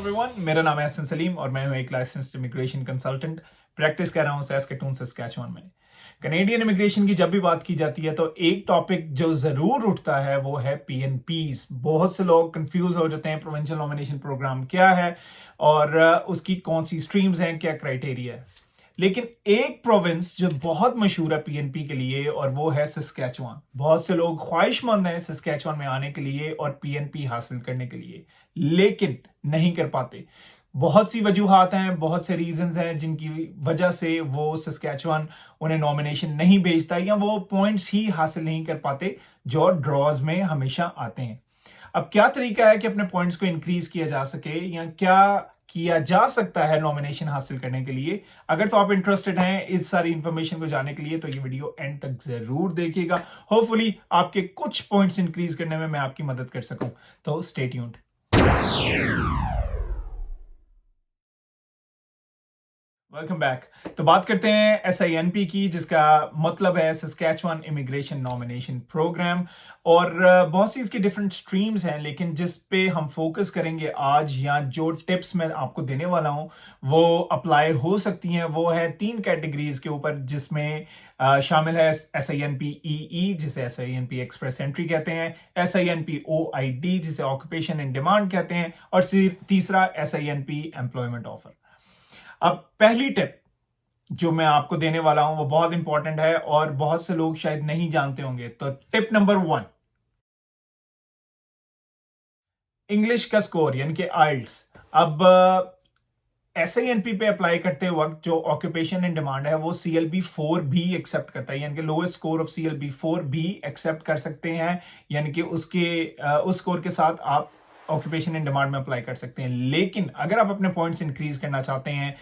Everyone, मेरा नाम है हसन सलीम और मैं हूं एक लाइसेंस्ड इमिग्रेशन कंसल्टेंट। प्रैक्टिस कर रहा हूं सैस्केटून सस्कैचुअन में। कनेडियन इमिग्रेशन की जब भी बात की जाती है तो एक टॉपिक जो जरूर उठता है वो है पीएनपीज। बहुत से लोग कंफ्यूज हो जाते हैं प्रोविंशियल नॉमिनेशन प्रोग्राम क्या है और उसकी कौन सी स्ट्रीम्स हैं, क्या क्राइटेरिया है। लेकिन एक प्रोविंस जो बहुत मशहूर है पीएनपी के लिए और वो है सस्कैचुआन। बहुत से लोग ख्वाहिशमंद हैं सस्कैचुआन में आने के लिए और पीएनपी हासिल करने के लिए, लेकिन नहीं कर पाते। बहुत सी वजूहात हैं, बहुत से रीजंस हैं जिनकी वजह से वो सस्कैचुआन उन्हें नॉमिनेशन नहीं भेजता या वो पॉइंट्स ही हासिल नहीं कर पाते जो ड्रॉज में हमेशा आते हैं। अब क्या तरीका है कि अपने पॉइंट्स को इंक्रीज किया जा सके या क्या किया जा सकता है नॉमिनेशन हासिल करने के लिए। अगर तो आप इंटरेस्टेड हैं इस सारी इंफॉर्मेशन को जानने के लिए तो ये वीडियो एंड तक जरूर देखिएगा। होपफुली आपके कुछ पॉइंट्स इंक्रीज करने में मैं आपकी मदद कर सकूं, तो स्टे ट्यून्ड। Welcome back. तो बात करते हैं SINP की, जिसका मतलब है सस्कैचुआन इमिग्रेशन नॉमिनेशन प्रोग्राम। और बहुत सी इसकी डिफरेंट स्ट्रीम्स हैं, लेकिन जिस पे हम फोकस करेंगे आज या जो टिप्स मैं आपको देने वाला हूं वो अप्लाई हो सकती हैं। वो है 3 कैटेगरीज के ऊपर, जिसमें शामिल है SINP EE जिसे SINP एक्सप्रेस एंट्री कहते हैं, SINP OID जिसे ऑक्यूपेशन इन डिमांड कहते हैं, और तीसरा SINP एम्प्लॉयमेंट ऑफर। अब पहली टिप जो मैं आपको देने वाला हूं वो बहुत इंपॉर्टेंट है और बहुत से लोग शायद नहीं जानते होंगे। तो टिप नंबर 1, इंग्लिश का स्कोर यानी कि आइल्स। अब SINP पे अप्लाई करते वक्त जो ऑक्यूपेशन इन डिमांड है वो CLB 4 भी एक्सेप्ट करता है, यानी कि लोएस्ट स्कोर ऑफ CLB 4 भी एक्सेप्ट कर सकते हैं। यानी कि उस स्कोर के साथ आप ऑक्यूपेशन इन डिमांड में अप्लाई कर सकते हैं। लेकिन अगर आप अपने पॉइंट्स इंक्रीज करना चाहते हैं,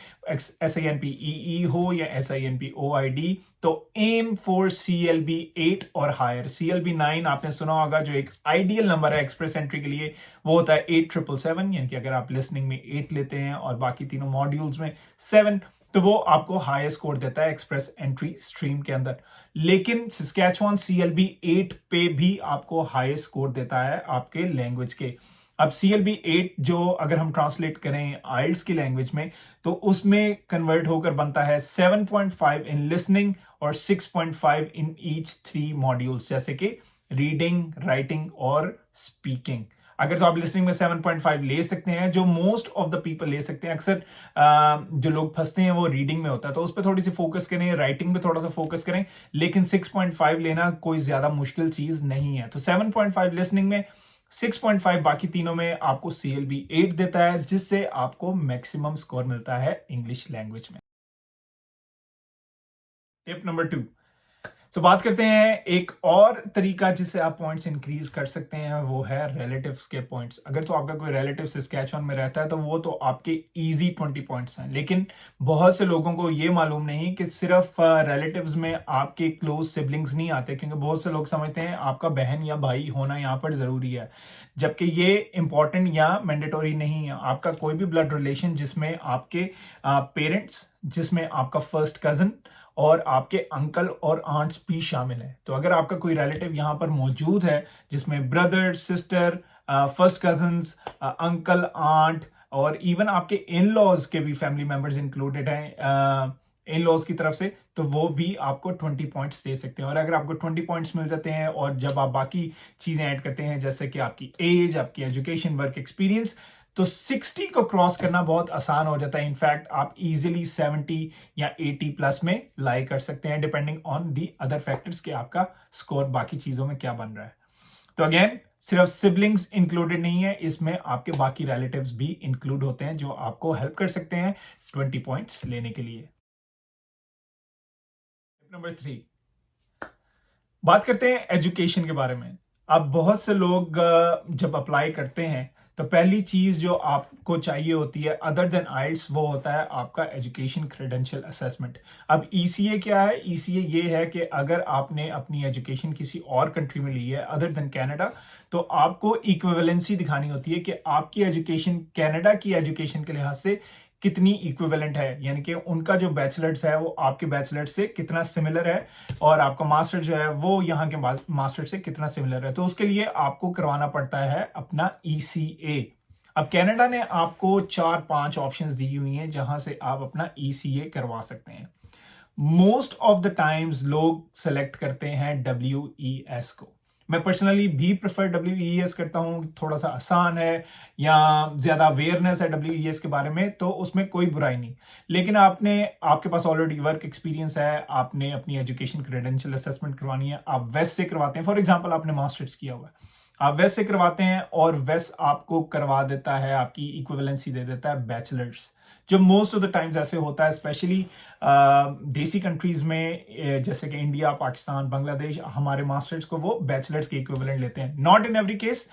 SINP EE हो या SINP OID, तो एम फॉर CLB 8 और हायर। CLB 9 आपने सुना होगा, जो एक आइडियल नंबर है एक्सप्रेस एंट्री के लिए, वो होता है 8777। यानी कि अगर आप लिसनिंग में 8 लेते हैं और बाकी तीनों मॉड्यूल्स में 7, तो वो आपको हाईएस्ट स्कोर देता है एक्सप्रेस एंट्री स्ट्रीम के अंदर। लेकिन सस्कैचुआन CLB 8 पे भी आपको हाईएस्ट स्कोर देता है आपके लैंग्वेज के। अब CLB 8 जो अगर हम ट्रांसलेट करें आइल्स की लैंग्वेज में, तो उसमें कन्वर्ट होकर बनता है 7.5 इन लिसनिंग और 6.5 इन ईच 3 मॉड्यूल्स, जैसे कि रीडिंग, राइटिंग और स्पीकिंग। अगर तो आप लिसनिंग में 7.5 ले सकते हैं, जो मोस्ट ऑफ द पीपल ले सकते हैं। अक्सर जो लोग फंसते हैं वो रीडिंग में होता है, तो उस पर थोड़ी सी फोकस करें, राइटिंग पे थोड़ा सा फोकस करें। लेकिन 6.5 लेना कोई ज्यादा मुश्किल चीज नहीं है। तो 7.5 लिसनिंग में, 6.5 बाकी तीनों में आपको CLB 8 देता है, जिससे आपको मैक्सिमम स्कोर मिलता है इंग्लिश लैंग्वेज में। टिप नंबर 2, सो बात करते हैं एक और तरीका जिससे आप पॉइंट्स इंक्रीज कर सकते हैं, वो है रिलेटिव्स के पॉइंट्स। अगर तो आपका कोई रिलेटिव सस्कैचुआन में रहता है तो वो तो आपके इजी 20 पॉइंट्स हैं। लेकिन बहुत से लोगों को ये मालूम नहीं कि सिर्फ रिलेटिव्स में आपके क्लोज सिबलिंग्स नहीं आते, क्योंकि बहुत से लोग समझते हैं आपका बहन या भाई होना यहाँ पर जरूरी है, जबकि ये इंपॉर्टेंट या मैंडेटोरी नहीं है। आपका कोई भी ब्लड रिलेशन जिसमें आपके पेरेंट्स, जिसमें आपका फर्स्ट कजन और आपके अंकल और आंट्स भी शामिल हैं। तो अगर आपका कोई रिलेटिव यहाँ पर मौजूद है जिसमें brother, sister, first cousins, uncle, aunt और इवन आपके इन लॉज के भी फैमिली मेंबर्स इंक्लूडेड हैं इन लॉज की तरफ से, तो वो भी आपको 20 पॉइंट्स दे सकते हैं। और अगर आपको 20 पॉइंट्स मिल जाते हैं और जब आप बाकी चीजें ऐड करते हैं जैसे कि आपकी एज, आपकी एजुकेशन, वर्क एक्सपीरियंस, तो 60 को क्रॉस करना बहुत आसान हो जाता है। इनफैक्ट आप इजीली 70 या 80 प्लस में लाई कर सकते हैं, depending on the other factors कि आपका स्कोर बाकी चीजों में क्या बन रहा है। तो अगेन, सिर्फ सिबलिंग्स इंक्लूडेड नहीं है, इसमें आपके बाकी रिलेटिव्स भी इंक्लूड होते हैं जो आपको हेल्प कर सकते हैं 20 पॉइंट्स लेने के लिए। नंबर 3, बात करते हैं एजुकेशन के बारे में। अब बहुत से लोग जब अप्लाई करते हैं तो पहली चीज जो आपको चाहिए होती है अदर देन आइल्स, वो होता है आपका एजुकेशन क्रेडेंशियल असेसमेंट। अब ECA क्या है? ECA ये है कि अगर आपने अपनी एजुकेशन किसी और कंट्री में ली है अदर देन कनाडा, तो आपको इक्विवेलेंसी दिखानी होती है कि आपकी एजुकेशन कनाडा की एजुकेशन के लिहाज से कितनी इक्विवेलेंट है, यानी कि उनका जो बैचलर्स है वो आपके बैचलर्स से कितना सिमिलर है और आपका मास्टर जो है वो यहाँ के मास्टर से कितना सिमिलर है। तो उसके लिए आपको करवाना पड़ता है अपना ECA। अब कनाडा ने आपको 4-5 ऑप्शंस दी हुई हैं जहां से आप अपना ECA करवा सकते हैं। मोस्ट ऑफ द टाइम्स लोग सेलेक्ट करते हैं WES को। मैं पर्सनली भी प्रेफर WES करता हूं, थोड़ा सा आसान है या ज्यादा अवेयरनेस है WES के बारे में, तो उसमें कोई बुराई नहीं। लेकिन आपके पास ऑलरेडी वर्क एक्सपीरियंस है, आपने अपनी एजुकेशन क्रेडेंशियल असेसमेंट करवानी है, आप वेस्ट से करवाते हैं, फॉर एग्जाम्पल आपने मास्टर्स किया हुआ है, आप वेस्ट से करवाते हैं और वेस्ट आपको करवा देता है, आपकी इक्विवेलेंसी दे देता है बैचलर्स, जो मोस्ट ऑफ द टाइम्स ऐसे होता है, स्पेशली देसी कंट्रीज में जैसे कि इंडिया, पाकिस्तान, बांग्लादेश, हमारे मास्टर्स को वो बैचलर्स के इक्विवेलेंट लेते हैं। नॉट इन एवरी केस,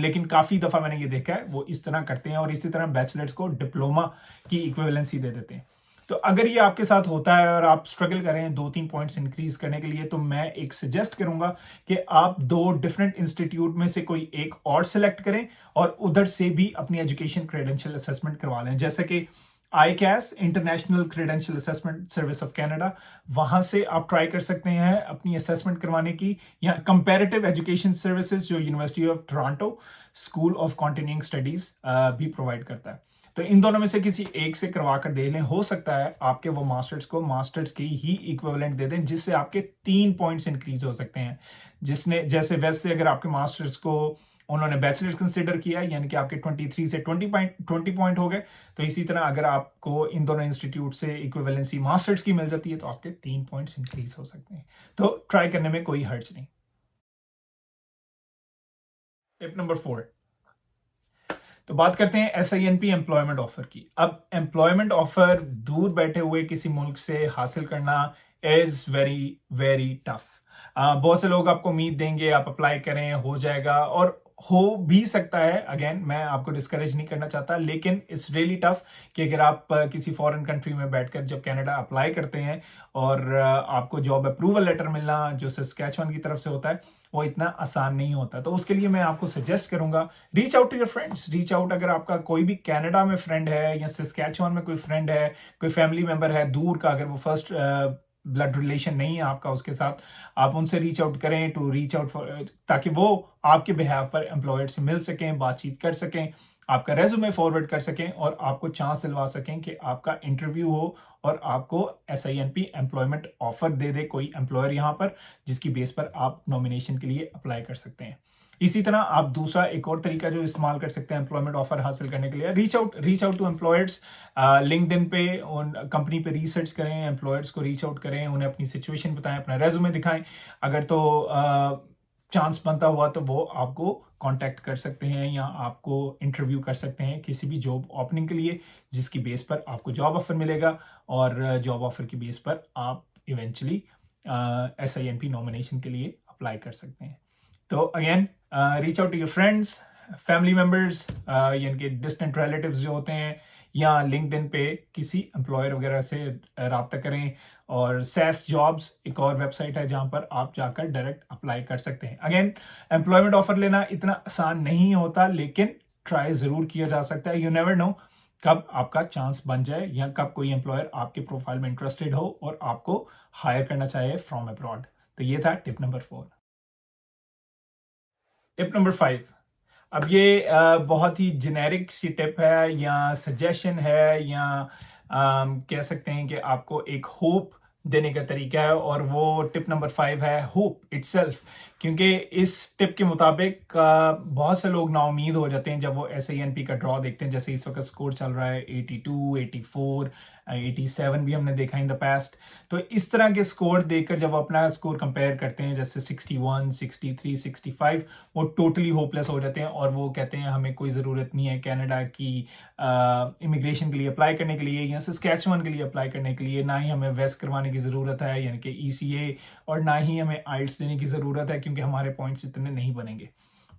लेकिन काफी दफा मैंने ये देखा है वो इस तरह करते हैं और इसी तरह बैचलर्स को डिप्लोमा की इक्विवेलेंसी दे देते हैं। तो अगर ये आपके साथ होता है और आप स्ट्रगल कर रहे हैं 2-3 पॉइंट्स इंक्रीज करने के लिए, तो मैं एक सजेस्ट करूंगा कि आप 2 डिफरेंट इंस्टीट्यूट में से कोई एक और सिलेक्ट करें और उधर से भी अपनी एजुकेशन क्रेडेंशियल असेसमेंट करवा लें, जैसे कि ICAS, international credential assessment service of Canada, वहां से आप ट्राई कर सकते हैं अपनी असेसमेंट करवाने की, या कंपैरेटिव एजुकेशन सर्विसेज जो university of Toronto school of continuing studies भी प्रोवाइड करता है। तो इन दोनों में से किसी एक से करवा कर दे लें, हो सकता है आपके वो मास्टर्स को मास्टर्स की ही इक्विवेलेंट दे दें, जिससे आपके 3 पॉइंट्स इंक्रीज हो सकते हैं। जिसने जैसे वेस्ट से अगर आपके मास्टर्स को उन्होंने बैचलर्स कंसिडर किया, यानी कि आपके 23 से 20 पॉइंट हो गए, तो इसी तरह अगर आपको इन दोनों इंस्टीट्यूट से इक्विवेलेंसी मास्टर्स की मिल जाती है तो आपके 3 पॉइंट्स इंक्रीज हो सकते हैं। तो ट्राई करने में कोई हर्ज नहीं। टिप नंबर 4, तो बात करते हैं SINP एम्प्लॉयमेंट ऑफर की। अब एम्प्लॉयमेंट ऑफर दूर बैठे हुए किसी मुल्क से हासिल करना इज वेरी वेरी टफ। बहुत से लोग आपको उम्मीद देंगे आप अप्लाई करें हो जाएगा, और हो भी सकता है, अगेन मैं आपको डिस्करेज नहीं करना चाहता, लेकिन इट्स रियली टफ कि अगर आप किसी फॉरेन कंट्री में बैठकर जब कनाडा अप्लाई करते हैं और आपको जॉब अप्रूवल लेटर मिलना जो सस्कैचुअन की तरफ से होता है, वो इतना आसान नहीं होता। तो उसके लिए मैं आपको सजेस्ट करूंगा, reach out to your friends, reach out, अगर आपका कोई भी कनाडा में फ्रेंड है या सस्कैचुअन में कोई फ्रेंड है, कोई फैमिली मेंबर है दूर का, अगर वो फर्स्ट ब्लड रिलेशन नहीं है आपका उसके साथ, आप उनसे रीच आउट करें, टू रीच आउट ताकि वो आपके बिहाफ पर एम्प्लॉयर से मिल सकें, बातचीत कर सकें, आपका रेज्यूमे फॉरवर्ड कर सकें और आपको चांस दिलवा सकें कि आपका इंटरव्यू हो और आपको SINP एम्प्लॉयमेंट ऑफर दे दे कोई एम्प्लॉयर यहाँ पर, जिसकी बेस पर आप नॉमिनेशन के लिए अप्लाई कर सकते हैं। इसी तरह आप दूसरा एक और तरीका जो इस्तेमाल कर सकते हैं एम्प्लॉयमेंट ऑफर हासिल करने के लिए, reach out to employers. LinkedIn पे उन कंपनी पे रिसर्च करें, एम्प्लॉयर्स को रीच आउट करें, उन्हें अपनी सिचुएशन बताएं, अपना रेज्यूमे दिखाएं, अगर तो चांस बनता हुआ तो वो आपको कांटेक्ट कर सकते हैं या आपको इंटरव्यू कर सकते हैं किसी भी जॉब ओपनिंग के लिए, जिसकी बेस पर आपको जॉब ऑफर मिलेगा और जॉब ऑफर की बेस पर आप इवेंचुअली SINP नॉमिनेशन के लिए अप्लाई कर सकते हैं। तो again reach out to your friends, family members, यानी कि डिस्टेंट रिलेटिव्स जो होते हैं, या लिंक्डइन पे किसी एम्प्लॉयर वगैरह से रब्ता करें, और सैस जॉब्स एक और वेबसाइट है जहां पर आप जाकर डायरेक्ट अप्लाई कर सकते हैं। अगेन एम्प्लॉयमेंट ऑफर लेना इतना आसान नहीं होता, लेकिन ट्राई जरूर किया जा सकता है। यू नेवर नो कब आपका चांस बन जाए या कब कोई एम्प्लॉयर आपके प्रोफाइल में इंटरेस्टेड हो और आपको हायर करना चाहे फ्रॉम अब्रॉड। तो ये था टिप नंबर 4। टिप नंबर 5, अब ये बहुत ही जेनेरिक सी टिप है या सजेशन है या कह सकते हैं कि आपको एक होप देने का तरीका है, और वो टिप नंबर 5 है होप इटसेल्फ। क्योंकि इस टिप के मुताबिक बहुत से लोग नाउमीद हो जाते हैं जब वो SINP का ड्रॉ देखते हैं, जैसे इस वक्त स्कोर चल रहा है 82, 84, 87 भी हमने देखा इन द पास्ट। तो इस तरह के स्कोर देखकर जब वो अपना स्कोर कंपेयर करते हैं, जैसे 61, 63, 65, वो टोटली होपलेस हो जाते हैं और वो कहते हैं हमें कोई ज़रूरत नहीं है कनाडा की इमिग्रेशन के लिए अप्लाई करने के लिए या सस्कैचुअन के लिए अप्लाई करने के लिए, ना ही हमें वेस्ट करवाने की ज़रूरत है यानी कि ECA, और ना ही हमें IELTS देने की ज़रूरत है क्योंकि हमारे पॉइंट्स इतने नहीं बनेंगे।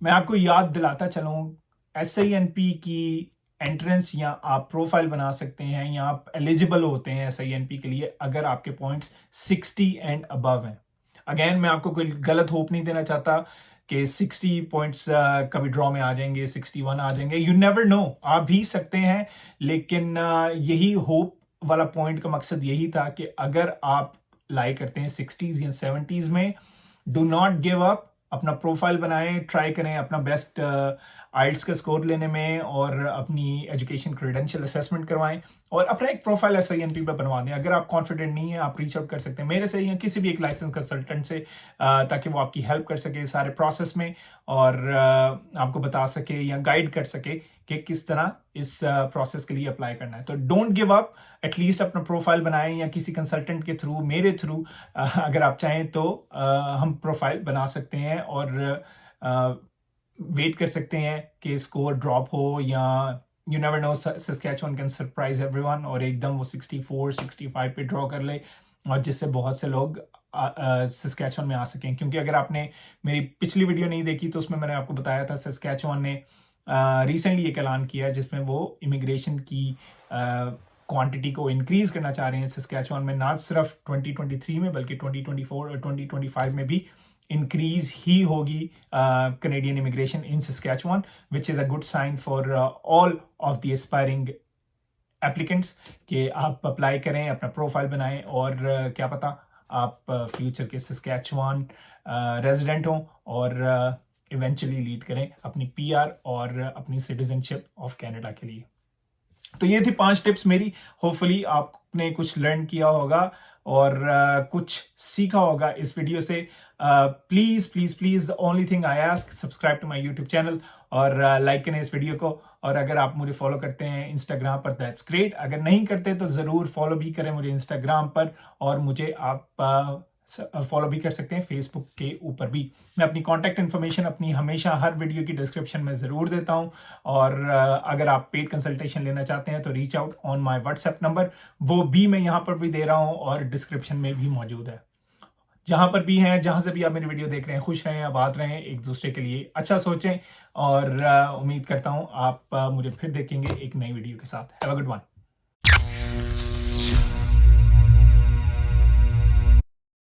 मैं आपको याद दिलाता चलूँ, SINP की एंट्रेंस या आप प्रोफाइल बना सकते हैं या आप एलिजिबल होते हैं SINP के लिए अगर आपके पॉइंट्स 60 एंड अबव हैं। अगेन मैं आपको कोई गलत होप नहीं देना चाहता कि 60 पॉइंट्स कभी ड्रॉ में आ जाएंगे, 61 आ जाएंगे, यू नेवर नो, आ भी सकते हैं। लेकिन यही होप वाला पॉइंट का मकसद यही था कि अगर आप लाई करते हैं 60s या 70s में, डू नॉट गिव अप, अपना प्रोफाइल बनाएं, ट्राई करें अपना बेस्ट आइल्स का स्कोर लेने में और अपनी एजुकेशन क्रेडेंशियल असेसमेंट करवाएं और अपना एक प्रोफाइल SINP पे बनवा दें। अगर आप कॉन्फिडेंट नहीं है आप रीच आउट कर सकते हैं मेरे से या किसी भी एक लाइसेंस कंसल्टेंट से, ताकि वो आपकी हेल्प कर सके सारे प्रोसेस में और आपको बता सके या गाइड कर सके कि किस तरह इस प्रोसेस के लिए अप्लाई करना है। तो डोंट गिव अप, एटलीस्ट अपना प्रोफाइल बनाएं या किसी कंसल्टेंट के थ्रू, मेरे थ्रू अगर आप चाहें तो हम प्रोफाइल बना सकते हैं और वेट कर सकते हैं कि स्कोर ड्रॉप हो या you never know, Saskatchewan can surprise everyone और एकदम वो 64 65 पे ड्रॉ कर ले और जिससे बहुत से लोग सस्कैचुअन में आ सकें। क्योंकि अगर आपने मेरी पिछली वीडियो नहीं देखी तो उसमें मैंने आपको बताया था सस्कैचुअन ने रिसेंटली एक ऐलान किया जिसमें वो इमिग्रेशन की क्वांटिटी को इंक्रीज करना चाह रहे हैं सस्कैचुअन में, ना सिर्फ 2023 में बल्कि 2024 और 2025 में भी इंक्रीज ही होगी Canadian immigration in Saskatchewan, which is a good sign for all of the aspiring applicants कि आप अप्लाई करें, अपना प्रोफाइल बनाएं और क्या पता आप फ्यूचर के सस्कैचुआन रेजिडेंट हों और इवेंचुअली लीड करें अपनी PR और अपनी सिटीजनशिप ऑफ कनाडा के लिए। तो ये थी 5 टिप्स मेरी, होपफुली आपने कुछ लर्न किया होगा और कुछ सीखा होगा इस वीडियो से। Please please please the only thing I ask, subscribe to my YouTube channel और लाइक करें इस वीडियो को। और अगर आप मुझे फॉलो करते हैं इंस्टाग्राम पर दैट्स ग्रेट, अगर नहीं करते तो ज़रूर फॉलो भी करें मुझे इंस्टाग्राम पर और मुझे आप फॉलो भी कर सकते हैं फेसबुक के ऊपर भी। मैं अपनी कॉन्टैक्ट इन्फॉर्मेशन अपनी हमेशा हर वीडियो की डिस्क्रिप्शन में ज़रूर देता हूं और अगर आप पेड कंसल्टेशन लेना चाहते हैं तो reach out on my WhatsApp number, वो भी मैं यहाँ पर भी दे रहा हूँ और डिस्क्रिप्शन में भी मौजूद है। जहाँ पर भी हैं, जहाँ से भी आप मेरी वीडियो देख रहे हैं, खुश रहें, आबाद रहें, एक दूसरे के लिए अच्छा सोचें और उम्मीद करता हूँ आप मुझे फिर देखेंगे एक नई वीडियो के साथ। Have a good one.